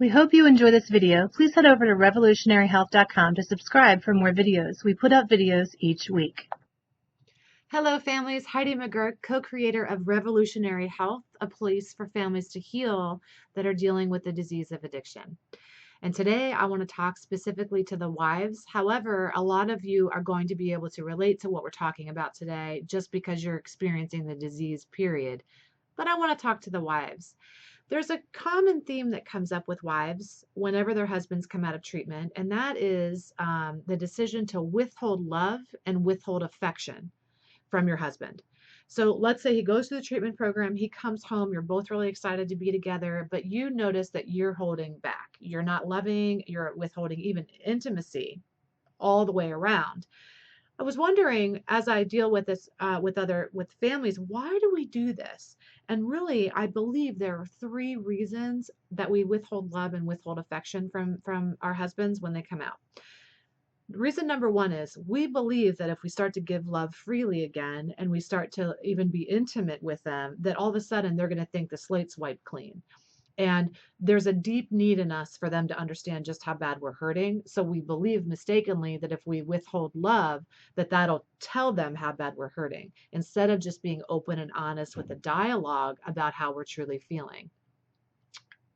We hope you enjoy this video. Please head over to revolutionaryhealth.com to subscribe for more videos. We put out videos each week. Hello families, Heidi McGuirk, co-creator of Revolutionary Health, a place for families to heal that are dealing with the disease of addiction. And today I want to talk specifically to the wives. However, a lot of you are going to be able to relate to what we're talking about today just because you're experiencing the disease, period. But I want to talk to the wives. There's a common theme that comes up with wives whenever their husbands come out of treatment, and that is the decision to withhold love and withhold affection from your husband. So let's say he goes through the treatment program, he comes home, you're both really excited to be together, but you notice that you're holding back. You're not loving, you're withholding even intimacy all the way around. I was wondering, as I deal with this with families, why do we do this? And really, I believe there are three reasons that we withhold love and withhold affection from our husbands when they come out. Reason number one is we believe that if we start to give love freely again and we start to even be intimate with them, that all of a sudden they're going to think the slate's wiped clean. And there's a deep need in us for them to understand just how bad we're hurting. So we believe mistakenly that if we withhold love, that that'll tell them how bad we're hurting, instead of just being open and honest with a dialogue about how we're truly feeling.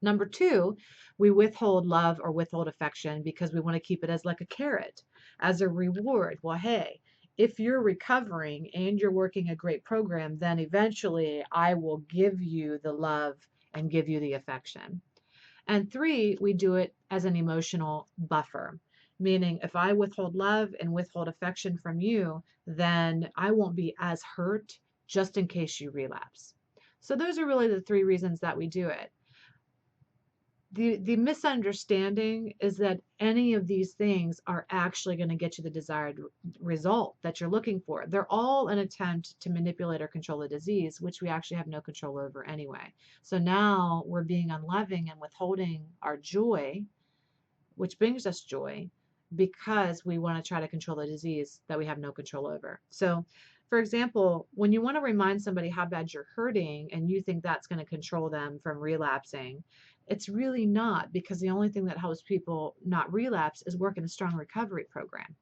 Number two, we withhold love or withhold affection because we want to keep it as like a carrot, as a reward. Well, hey, if you're recovering and you're working a great program, then eventually I will give you the love and give you the affection. And three, we do it as an emotional buffer, meaning if I withhold love and withhold affection from you, then I won't be as hurt just in case you relapse. So those are really the three reasons that we do it. The misunderstanding is that any of these things are actually going to get you the desired result that you're looking for. They're all an attempt to manipulate or control the disease, which we actually have no control over anyway. So now we're being unloving and withholding our joy, which brings us joy, because we want to try to control the disease that we have no control over. So, for example, when you want to remind somebody how bad you're hurting and you think that's going to control them from relapsing, it's really not, because the only thing that helps people not relapse is work in a strong recovery program.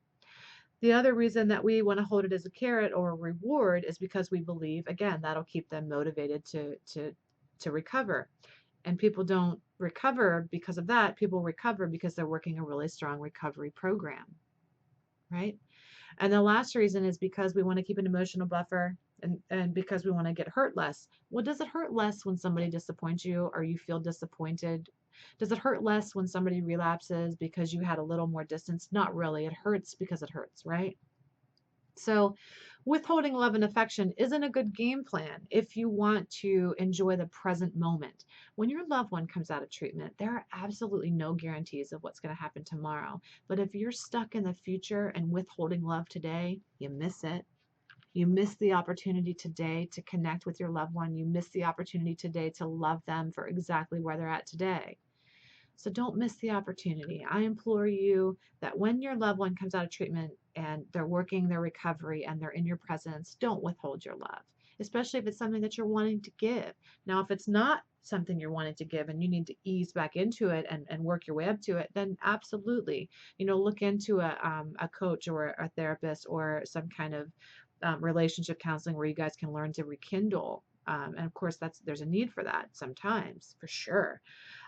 The other reason that we want to hold it as a carrot or a reward is because we believe, again, that'll keep them motivated to recover. And people don't recover because of that. People recover because they're working a really strong recovery program, right? And the last reason is because we want to keep an emotional buffer, and because we want to get hurt less. Well, does it hurt less when somebody disappoints you or you feel disappointed? Does it hurt less when somebody relapses because you had a little more distance? Not really. It hurts because it hurts, right? So withholding love and affection isn't a good game plan if you want to enjoy the present moment. When your loved one comes out of treatment, there are absolutely no guarantees of what's going to happen tomorrow. But if you're stuck in the future and withholding love today, you miss it. You miss the opportunity today to connect with your loved one. You miss the opportunity today to love them for exactly where they're at today. So don't miss the opportunity. I implore you that when your loved one comes out of treatment and they're working their recovery and they're in your presence, don't withhold your love, especially if it's something that you're wanting to give. Now, if it's not something you're wanting to give and you need to ease back into it and work your way up to it, then absolutely, look into a coach or a therapist or some kind of relationship counseling where you guys can learn to rekindle. And of course, there's a need for that sometimes, for sure.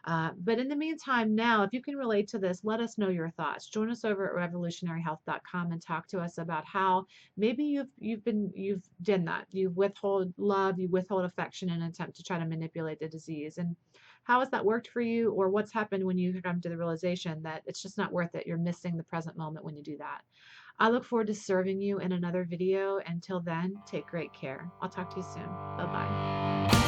But in the meantime, now, if you can relate to this, let us know your thoughts. Join us over at revolutionaryhealth.com and talk to us about how maybe you've done that. You withhold love, you withhold affection in an attempt to try to manipulate the disease. And how has that worked for you? Or what's happened when you come to the realization that it's just not worth it? You're missing the present moment when you do that. I look forward to serving you in another video. Until then, take great care. I'll talk to you soon. Bye-bye.